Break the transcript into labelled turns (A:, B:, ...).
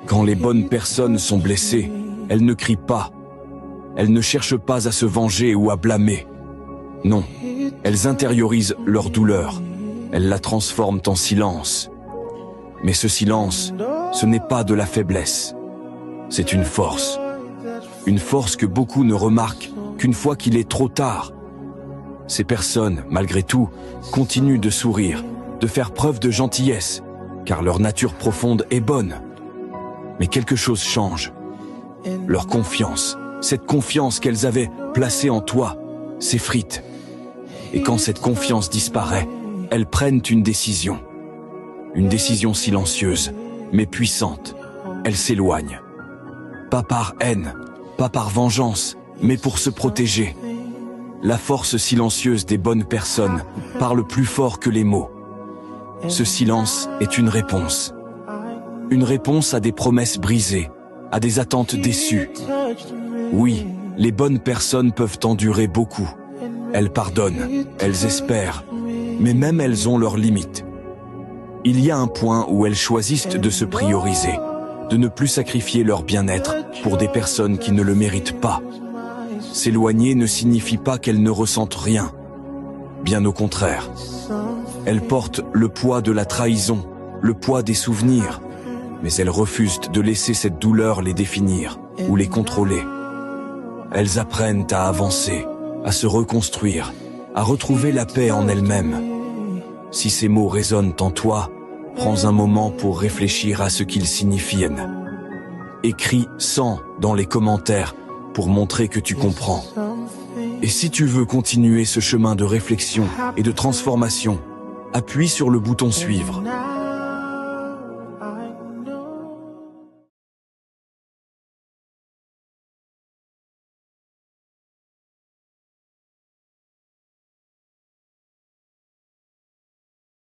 A: Quand les bonnes personnes sont blessées, elles ne crient pas. Elles ne cherchent pas à se venger ou à blâmer. Non, elles intériorisent leur douleur. Elles la transforment en silence. Mais ce silence, ce n'est pas de la faiblesse. C'est une force. Une force que beaucoup ne remarquent qu'une fois qu'il est trop tard. Ces personnes, malgré tout, continuent de sourire, de faire preuve de gentillesse, car leur nature profonde est bonne. Mais quelque chose change. Leur confiance, cette confiance qu'elles avaient placée en toi, s'effrite. Et quand cette confiance disparaît, elles prennent une décision. Une décision silencieuse, mais puissante. Elles s'éloignent. Pas par haine, pas par vengeance, mais pour se protéger. La force silencieuse des bonnes personnes parle plus fort que les mots. Ce silence est une réponse. Une réponse à des promesses brisées, à des attentes déçues. Oui, les bonnes personnes peuvent endurer beaucoup. Elles pardonnent, elles espèrent, mais même elles ont leurs limites. Il y a un point où elles choisissent de se prioriser, de ne plus sacrifier leur bien-être pour des personnes qui ne le méritent pas. S'éloigner ne signifie pas qu'elles ne ressentent rien. Bien au contraire. Elles portent le poids de la trahison, le poids des souvenirs, mais elles refusent de laisser cette douleur les définir ou les contrôler. Elles apprennent à avancer, à se reconstruire, à retrouver la paix en elles-mêmes. Si ces mots résonnent en toi, prends un moment pour réfléchir à ce qu'ils signifient. Écris « 100 » dans les commentaires pour montrer que tu comprends. Et si tu veux continuer ce chemin de réflexion et de transformation, appuie sur le bouton « Suivre ».